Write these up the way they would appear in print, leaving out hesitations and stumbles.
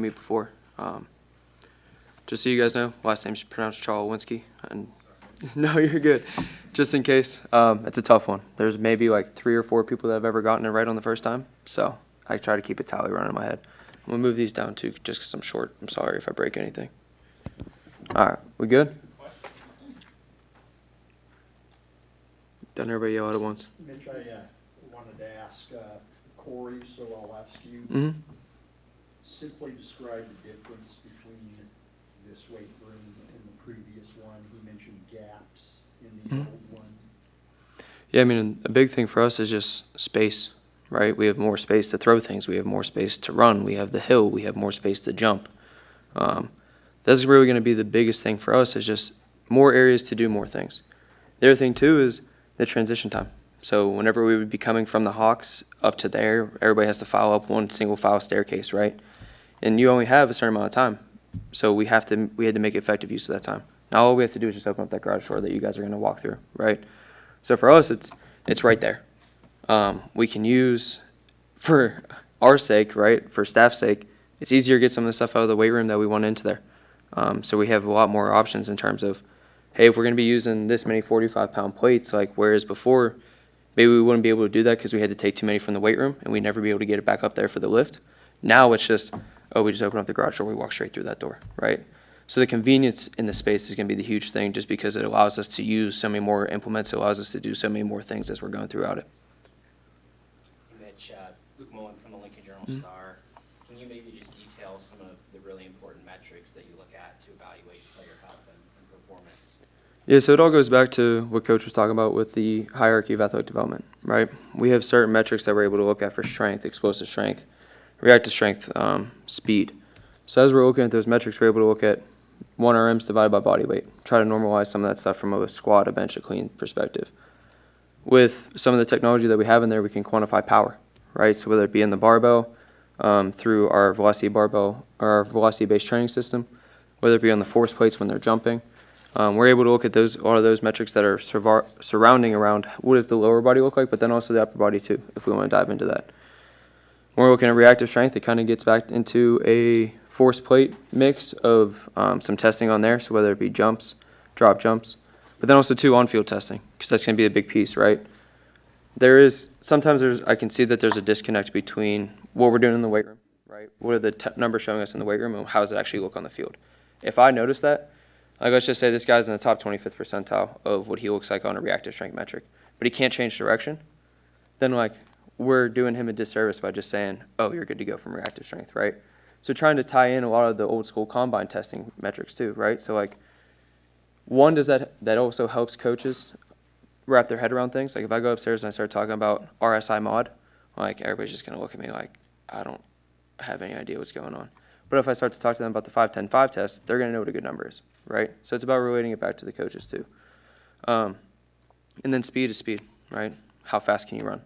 me before. Just so you guys know, last name's pronounced Cholewinski, and no, you're good. Just in case, it's a tough one. There's maybe like 3 or 4 people that have ever gotten it right on the first time, so I try to keep a tally running in my head. I'm gonna move these down too, just because I'm short. I'm sorry if I break anything. All right, we good? Doesn't everybody yell out at once? Mitch, I wanted to ask Corey, so I'll ask you. Mm-hmm. Simply describe the difference between this weight room and the previous one. He mentioned gaps in the old one. Yeah, I mean, a big thing for us is just space, right? We have more space to throw things. We have more space to run. We have the hill. We have more space to jump. That's really going to be the biggest thing for us is just more areas to do more things. The other thing, too, is the transition time. So whenever we would be coming from the Hawks up to there, everybody has to file up one single file staircase, right? And you only have a certain amount of time. So we had to make effective use of that time. Now all we have to do is just open up that garage door that you guys are going to walk through, right? So for us, it's right there. We can use, for our sake, right, for staff's sake, it's easier to get some of the stuff out of the weight room that we want into there. So we have a lot more options in terms of, hey, if we're going to be using this many 45-pound plates, like whereas before, maybe we wouldn't be able to do that because we had to take too many from the weight room and we'd never be able to get it back up there for the lift. Now it's just, we just open up the garage door, we walk straight through that door, right? So the convenience in the space is going to be the huge thing just because it allows us to use so many more implements. It allows us to do so many more things as we're going throughout it. Mitch, Luke Mullen from the Lincoln Journal-Star. Can you maybe just detail some of the really important metrics that you look at to evaluate player health and performance? Yeah, so it all goes back to what Coach was talking about with the hierarchy of athletic development, right? We have certain metrics that we're able to look at for strength, explosive strength, reactive strength, speed. So as we're looking at those metrics, we're able to look at 1 RMs divided by body weight, try to normalize some of that stuff from a squat, a bench, a clean perspective. With some of the technology that we have in there, we can quantify power, right? So whether it be in the barbell, through our velocity barbell or our velocity-based training system, whether it be on the force plates when they're jumping, we're able to look at all of those metrics that are surrounding around what does the lower body look like, but then also the upper body too, if we want to dive into that. When we're looking at reactive strength, it kind of gets back into a force plate mix of some testing on there, so whether it be jumps, drop jumps, but then also too on-field testing, because that's going to be a big piece, right? I can see that there's a disconnect between what we're doing in the weight room, right? What are the numbers showing us in the weight room, and how does it actually look on the field? If I notice that, like let's just say this guy's in the top 25th percentile of what he looks like on a reactive strength metric, but he can't change direction, then like we're doing him a disservice by just saying, oh, you're good to go from reactive strength, right? So trying to tie in a lot of the old school combine testing metrics too, right? So like one, does that also helps coaches wrap their head around things. Like if I go upstairs and I start talking about RSI mod, like everybody's just going to look at me like I don't have any idea what's going on. But if I start to talk to them about the 5-10-5 test, they're going to know what a good number is, right? So it's about relating it back to the coaches too. And then speed is speed, right? How fast can you run?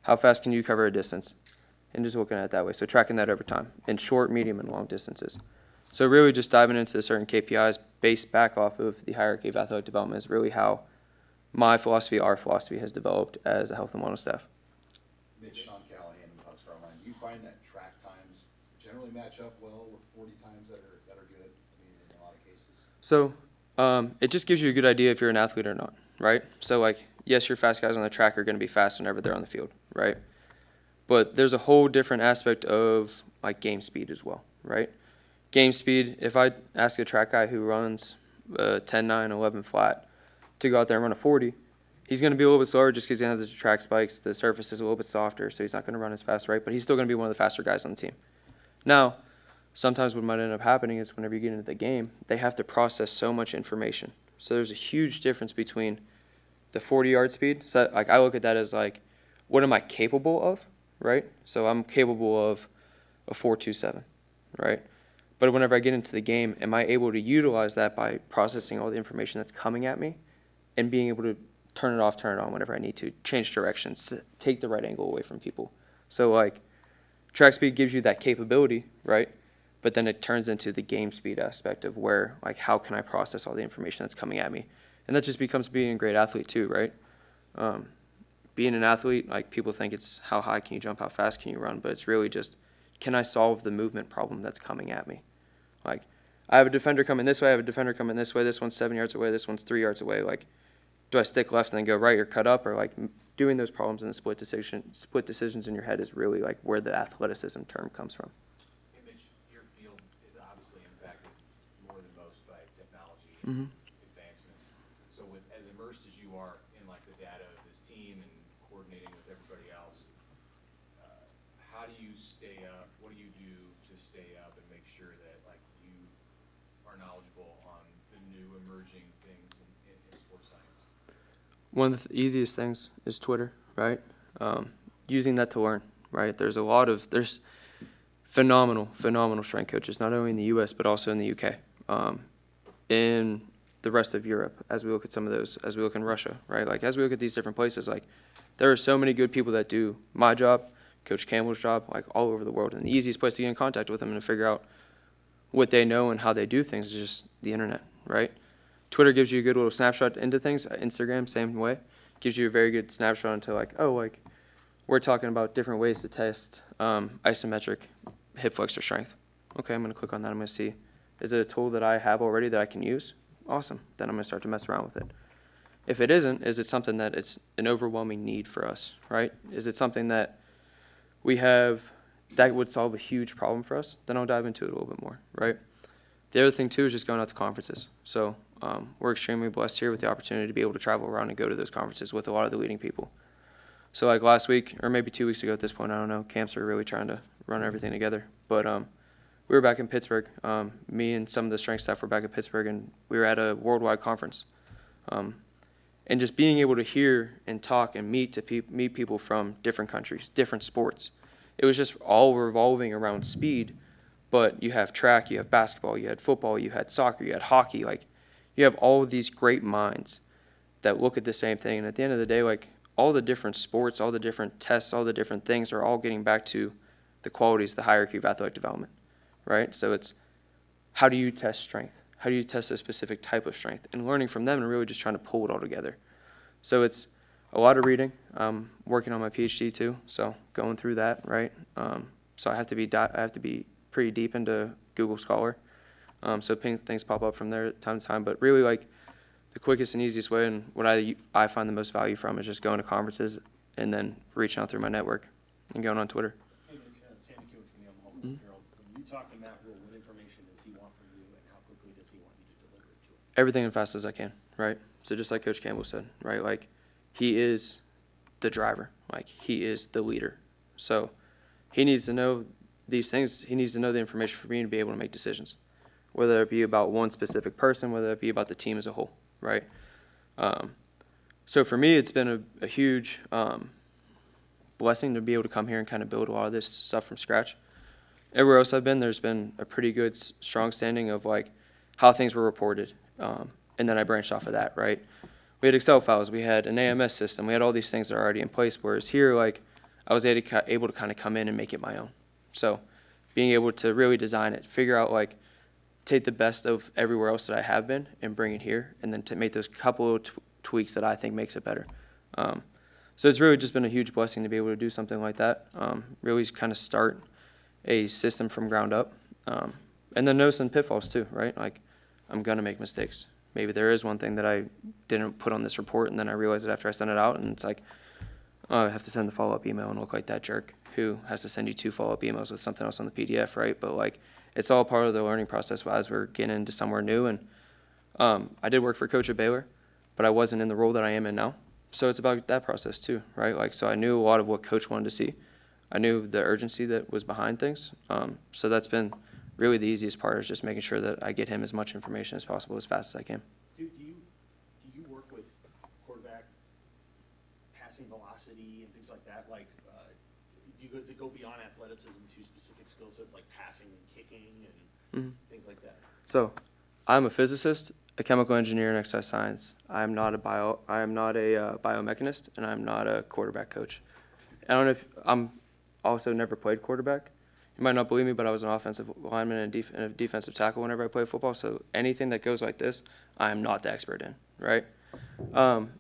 How fast can you cover a distance? And just looking at it that way. So tracking that over time in short, medium, and long distances. So really just diving into certain KPIs based back off of the hierarchy of athletic development is really how my philosophy, our philosophy has developed as a health and wellness staff. Mitch, Sean Callahan with Huskers Online. Do you find that track times generally match up well with 40 times that are good? I mean, in a lot of cases. So it just gives you a good idea if you're an athlete or not, right? So like, yes, your fast guys on the track are going to be fast whenever they're on the field, right? But there's a whole different aspect of like game speed as well, right? Game speed, if I ask a track guy who runs 10-9, 11 flat to go out there and run a 40, he's going to be a little bit slower just because he has the track spikes. The surface is a little bit softer, so he's not going to run as fast, right? But he's still going to be one of the faster guys on the team. Now, sometimes what might end up happening is whenever you get into the game, they have to process so much information. So there's a huge difference between the 40-yard speed. So like I look at that as like, what am I capable of, right? So I'm capable of a 4.27, right? But whenever I get into the game, am I able to utilize that by processing all the information that's coming at me and being able to turn it off, turn it on whenever I need to, change directions, take the right angle away from people. So like track speed gives you that capability, right? But then it turns into the game speed aspect of where, like, how can I process all the information that's coming at me? And that just becomes being a great athlete too, right? Being an athlete, like people think it's how high can you jump, how fast can you run, but it's really just can I solve the movement problem that's coming at me? Like, I have a defender coming this way, I have a defender coming this way, this one's 7 yards away, this one's 3 yards away. Like, do I stick left and then go right or cut up? Or, like, doing those problems in the split decisions in your head is really, like, where the athleticism term comes from. Hey, Mitch, your field is obviously impacted more than most by technology Mhm. advancements. So with as immersed as you are in like the data of this team and coordinating with everybody else, how do you stay up? What do you do to stay up and make sure that like you are knowledgeable on the new emerging things in sports science? One of the easiest things is Twitter, right? Using that to learn, right? There's phenomenal strength coaches, not only in the U.S., but also in the U.K., in the rest of Europe, as we look at some of those, as we look in Russia, right? Like, as we look at these different places, like, there are so many good people that do my job, Coach Campbell's job, like, all over the world. And the easiest place to get in contact with them and to figure out what they know and how they do things is just the internet, right? Twitter gives you a good little snapshot into things. Instagram, same way. Gives you a very good snapshot into, like, oh, like, we're talking about different ways to test isometric hip flexor strength. Okay, I'm going to click on that. I'm going to see, is it a tool that I have already that I can use? Awesome. Then I'm going to start to mess around with it. If it isn't, is it something that it's an overwhelming need for us, right? Is it something that we have that would solve a huge problem for us? Then I'll dive into it a little bit more, right? The other thing, too, is just going out to conferences. So we're extremely blessed here with the opportunity to be able to travel around and go to those conferences with a lot of the leading people. So like last week, or maybe 2 weeks ago at this point, I don't know, camps are really trying to run everything together. But we were back in Pittsburgh. Me and some of the strength staff were back at Pittsburgh, and we were at a worldwide conference. And just being able to hear and talk and meet people from different countries, different sports. It was just all revolving around speed, but you have track, you have basketball, you had football, you had soccer, you had hockey. Like, you have all of these great minds that look at the same thing. And at the end of the day, like, all the different sports, all the different tests, all the different things are all getting back to the qualities, the hierarchy of athletic development, right? So it's, how do you test strength? How do you test a specific type of strength? And learning from them and really just trying to pull it all together. So it's a lot of reading. I'm working on my PhD too, so going through that, right? So I have to be pretty deep into Google Scholar. So things pop up from there time to time. But really, like, the quickest and easiest way, and what I find the most value from, is just going to conferences and then reaching out through my network and going on Twitter. Hey, Mitch, Sandy Kuhn from the Omaha Herald. When you talk to Matt Rule, what information does he want from you, and how quickly does he want you to deliver it to him? Everything as fast as I can, right? So just like Coach Campbell said, right? Like, he is the driver. Like, he is the leader. So he needs to know these things. He needs to know the information for me to be able to make decisions, whether it be about one specific person, whether it be about the team as a whole, right? So for me, it's been a huge blessing to be able to come here and kind of build a lot of this stuff from scratch. Everywhere else I've been, there's been a pretty good, strong standing of, like, how things were reported. And then I branched off of that, right? We had Excel files, we had an AMS system, we had all these things that are already in place, whereas here, like, I was able to kind of come in and make it my own. So being able to really design it, figure out, like, take the best of everywhere else that I have been and bring it here, and then to make those couple of tweaks that I think makes it better. So it's really just been a huge blessing to be able to do something like that, really kind of start a system from ground up, and then know some pitfalls too, right? Like, I'm going to make mistakes. Maybe there is one thing that I didn't put on this report, and then I realized it after I sent it out, and it's like, oh, I have to send the follow-up email and look like that jerk who has to send you 2 follow-up emails with something else on the PDF, right? But, like, it's all part of the learning process as we're getting into somewhere new. And I did work for Coach at Baylor, but I wasn't in the role that I am in now. So it's about that process too, right? Like, so I knew a lot of what Coach wanted to see. I knew the urgency that was behind things. So that's been really the easiest part, is just making sure that I get him as much information as possible as fast as I can. Do you work with quarterback passing velocity and things like that? Like, does it go beyond athleticism to specific skill sets like passing and kicking and things like that? So I'm a physicist, a chemical engineer in exercise science. I am not a biomechanist, and I'm not a quarterback coach. I don't know if I'm also never played quarterback. You might not believe me, but I was an offensive lineman and a defensive tackle whenever I played football. So anything that goes like this, I am not the expert in, right?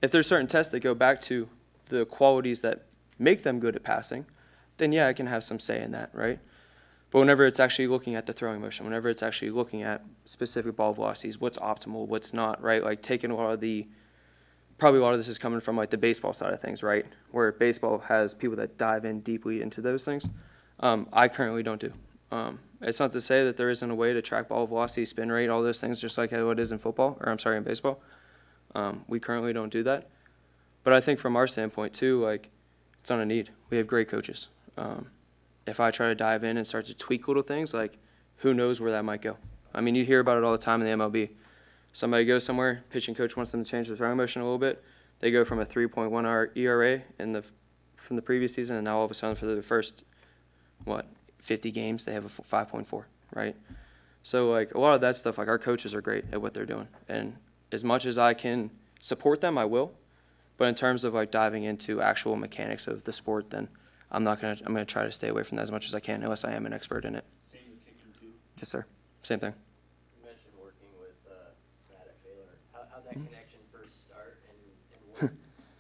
If there's certain tests that go back to the qualities that make them good at passing, then yeah, I can have some say in that, right? But whenever it's actually looking at the throwing motion, whenever it's actually looking at specific ball velocities, what's optimal, what's not, right? Like taking probably a lot of this is coming from like the baseball side of things, right? Where baseball has people that dive in deeply into those things. I currently don't do. It's not to say that there isn't a way to track ball velocity, spin rate, all those things, just like how it is in in baseball. We currently don't do that. But I think from our standpoint too, like it's on a need. We have great coaches. If I try to dive in and start to tweak little things, like who knows where that might go. I mean, you hear about it all the time in the MLB. Somebody goes somewhere, pitching coach wants them to change their throwing motion a little bit. They go from a 3.1 ERA from the previous season, and now all of a sudden for the first, 50 games, they have a 5.4, right? So, like, a lot of that stuff, like, our coaches are great at what they're doing. And as much as I can support them, I will. But in terms of, like, diving into actual mechanics of the sport, then I'm going to try to stay away from that as much as I can, unless I am an expert in it. Same with kicking too. Yes, sir. Same thing. You mentioned working with Matt at Baylor. How'd that connection first start, and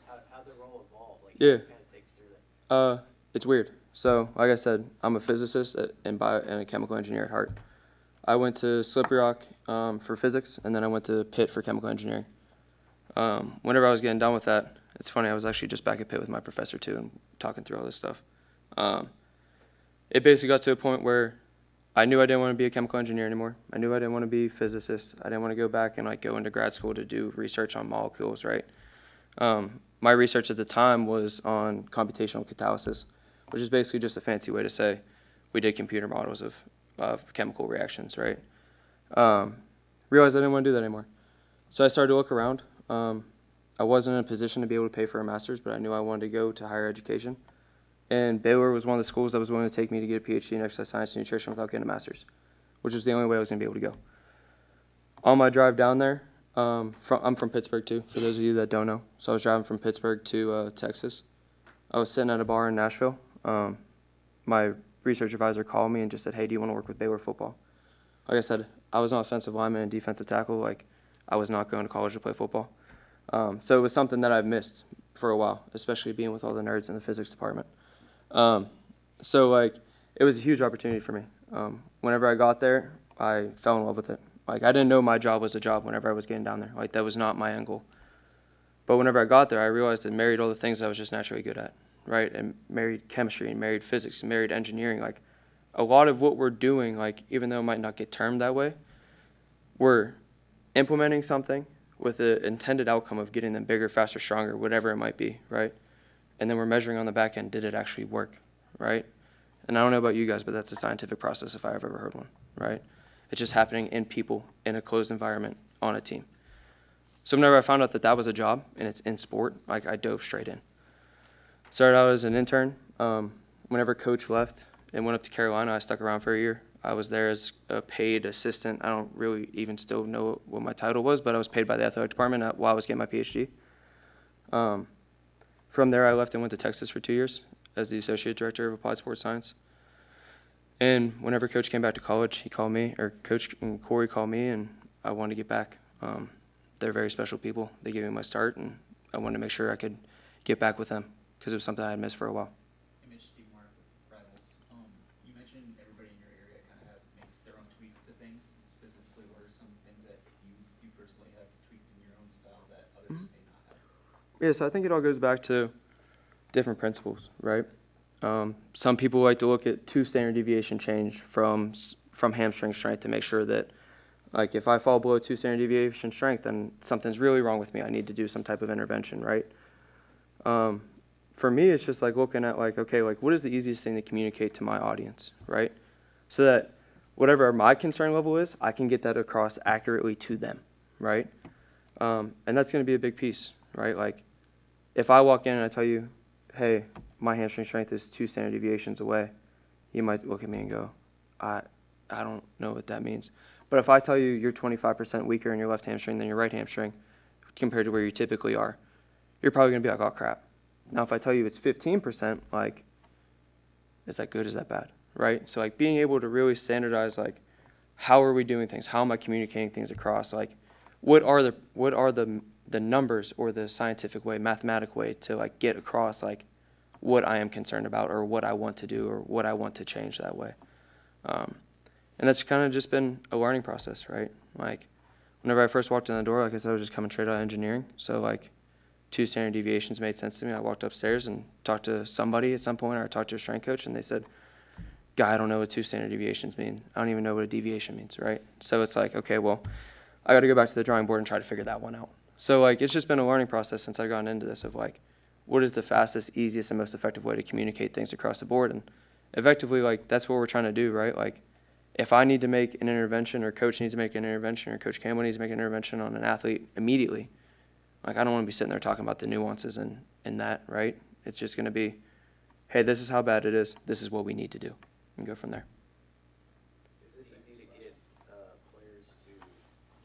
how'd the role evolve? Like, Yeah. what kind of takes through that? It's weird. So, like I said, I'm a physicist and a chemical engineer at heart. I went to Slippery Rock for physics, and then I went to Pitt for chemical engineering. Whenever I was getting done with that, it's funny, I was actually just back at Pitt with my professor too and talking through all this stuff. It basically got to a point where I knew I didn't want to be a chemical engineer anymore. I knew I didn't want to be a physicist. I didn't want to go back and like go into grad school to do research on molecules, right? My research at the time was on computational catalysis, which is basically just a fancy way to say we did computer models of chemical reactions, right? Realized I didn't want to do that anymore. So I started to look around. I wasn't in a position to be able to pay for a master's, but I knew I wanted to go to higher education. And Baylor was one of the schools that was willing to take me to get a PhD in exercise science and nutrition without getting a master's, which was the only way I was going to be able to go. On my drive down there, I'm from Pittsburgh too, for those of you that don't know. So I was driving from Pittsburgh to Texas. I was sitting at a bar in Nashville. My research advisor called me and just said, hey, do you want to work with Baylor football? Like I said, I was an offensive lineman and defensive tackle. Like, I was not going to college to play football. So it was something that I've missed for a while, especially being with all the nerds in the physics department. So, like, it was a huge opportunity for me. Whenever I got there, I fell in love with it. Like, I didn't know my job was a job whenever I was getting down there. Like, that was not my end goal. But whenever I got there, I realized it married all the things I was just naturally good at, right? And married chemistry and married physics and married engineering. Like, a lot of what we're doing, like, even though it might not get termed that way, we're implementing something with the intended outcome of getting them bigger, faster, stronger, whatever it might be, right? And then we're measuring on the back end, did it actually work, right? And I don't know about you guys, but that's a scientific process if I've ever heard one, right? It's just happening in people, in a closed environment, on a team. So whenever I found out that that was a job, and it's in sport, like, I dove straight in. Started out as an intern. Whenever coach left and went up to Carolina, I stuck around for a year. I was there as a paid assistant. I don't really even still know what my title was, but I was paid by the athletic department while I was getting my PhD. From there, I left and went to Texas for 2 years as the associate director of applied sports science. And whenever coach came back to college, he called me, or coach and Corey called me, and I wanted to get back. They're very special people. They gave me my start, and I wanted to make sure I could get back with them because it was something I had missed for a while. Mitch Rivals. You mentioned everybody in your area kind of makes their own tweaks to things. Specifically, what are some things that you personally have tweaked in your own style that others may not have? Yeah, so I think it all goes back to different principles, right? Some people like to look at 2 standard deviation change from hamstring strength to make sure that, like, if I fall below 2 standard deviation strength, then something's really wrong with me. I need to do some type of intervention, right? For me, it's just like looking at, like, okay, like, what is the easiest thing to communicate to my audience, right? So that whatever my concern level is, I can get that across accurately to them, right? And that's going to be a big piece, right? Like, if I walk in and I tell you, hey, my hamstring strength is 2 standard deviations away, you might look at me and go, I don't know what that means. But if I tell you you're 25% weaker in your left hamstring than your right hamstring compared to where you typically are, you're probably going to be like, oh, crap. Now, if I tell you it's 15%, like, is that good? Is that bad? Right? So, like, being able to really standardize, like, how are we doing things? How am I communicating things across? Like, what are the numbers or the scientific way, mathematic way to, like, get across, like, what I am concerned about or what I want to do or what I want to change that way. And that's kind of just been a learning process, right? Like, whenever I first walked in the door, like I said, I was just coming straight out of engineering. So, like, 2 standard deviations made sense to me. I walked upstairs and talked to somebody at some point, or I talked to a strength coach, and they said, "Guy, I don't know what 2 standard deviations mean. I don't even know what a deviation means," right? So it's like, okay, well, I got to go back to the drawing board and try to figure that one out. So, like, it's just been a learning process since I've gotten into this of, like, what is the fastest, easiest, and most effective way to communicate things across the board? And effectively, like, that's what we're trying to do, right? Like, if I need to make an intervention, or coach needs to make an intervention, or Coach Campbell needs to make an intervention on an athlete immediately, like, I don't want to be sitting there talking about the nuances in that, right? It's just going to be, hey, this is how bad it is. This is what we need to do, and go from there. Is it easy to get players to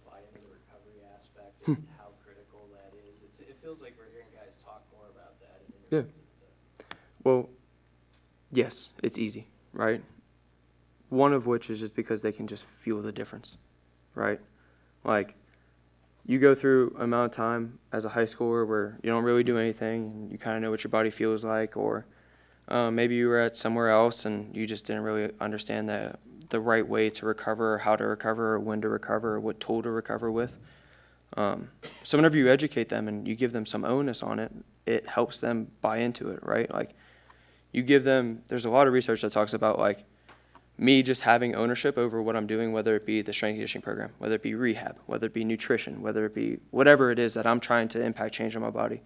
buy into the recovery aspect and how critical that is? It feels like we're hearing guys talk more about that in interviews and stuff. Well, yes, it's easy, right? One of which is just because they can just feel the difference, right? Like, you go through an amount of time as a high schooler where you don't really do anything, and you kind of know what your body feels like, or maybe you were at somewhere else and you just didn't really understand the right way to recover, or how to recover, or when to recover, or what tool to recover with. So whenever you educate them and you give them some onus on it, it helps them buy into it, right? Like, you give them, there's a lot of research that talks about, like, me just having ownership over what I'm doing, whether it be the strength conditioning program, whether it be rehab, whether it be nutrition, whether it be whatever it is that I'm trying to impact change on my body.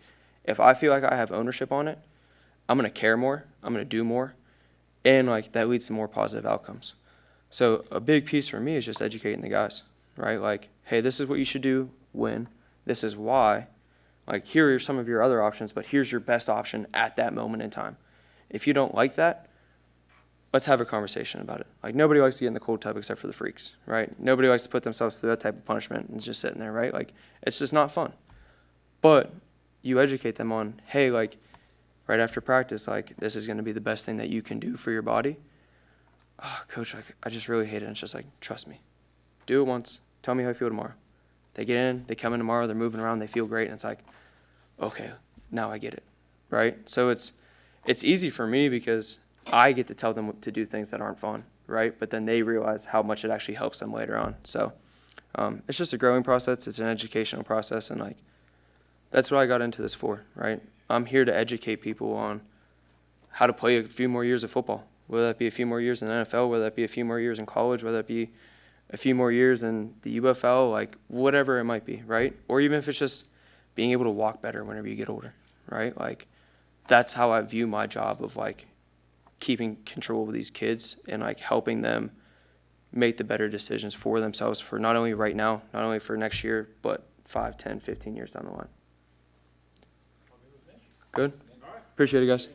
If I feel like I have ownership on it, I'm going to care more, I'm going to do more, and, like, that leads to more positive outcomes. So a big piece for me is just educating the guys, right? Like, hey, this is what you should do when, this is why. Like, here are some of your other options, but here's your best option at that moment in time. If you don't like that, let's have a conversation about it. Like, nobody likes to get in the cold tub except for the freaks, right? Nobody likes to put themselves through that type of punishment and just sitting there, right? Like, it's just not fun. But you educate them on, hey, like, right after practice, like, this is going to be the best thing that you can do for your body. Oh, coach, like, I just really hate it. And it's just like, trust me. Do it once. Tell me how you feel tomorrow. They get in, they come in tomorrow, they're moving around, they feel great, and it's like, okay, now I get it, right? So it's easy for me because I get to tell them to do things that aren't fun, right? But then they realize how much it actually helps them later on. So it's just a growing process. It's an educational process, and, like, that's what I got into this for, right? I'm here to educate people on how to play a few more years of football, whether that be a few more years in the NFL, whether that be a few more years in college, whether that be a few more years in the UFL, like, whatever it might be, right? Or even if it's just being able to walk better whenever you get older, right? Like, that's how I view my job of, like, keeping control of these kids and, like, helping them make the better decisions for themselves for not only right now, not only for next year, but 5, 10, 15 years down the line. Good? Appreciate it, guys.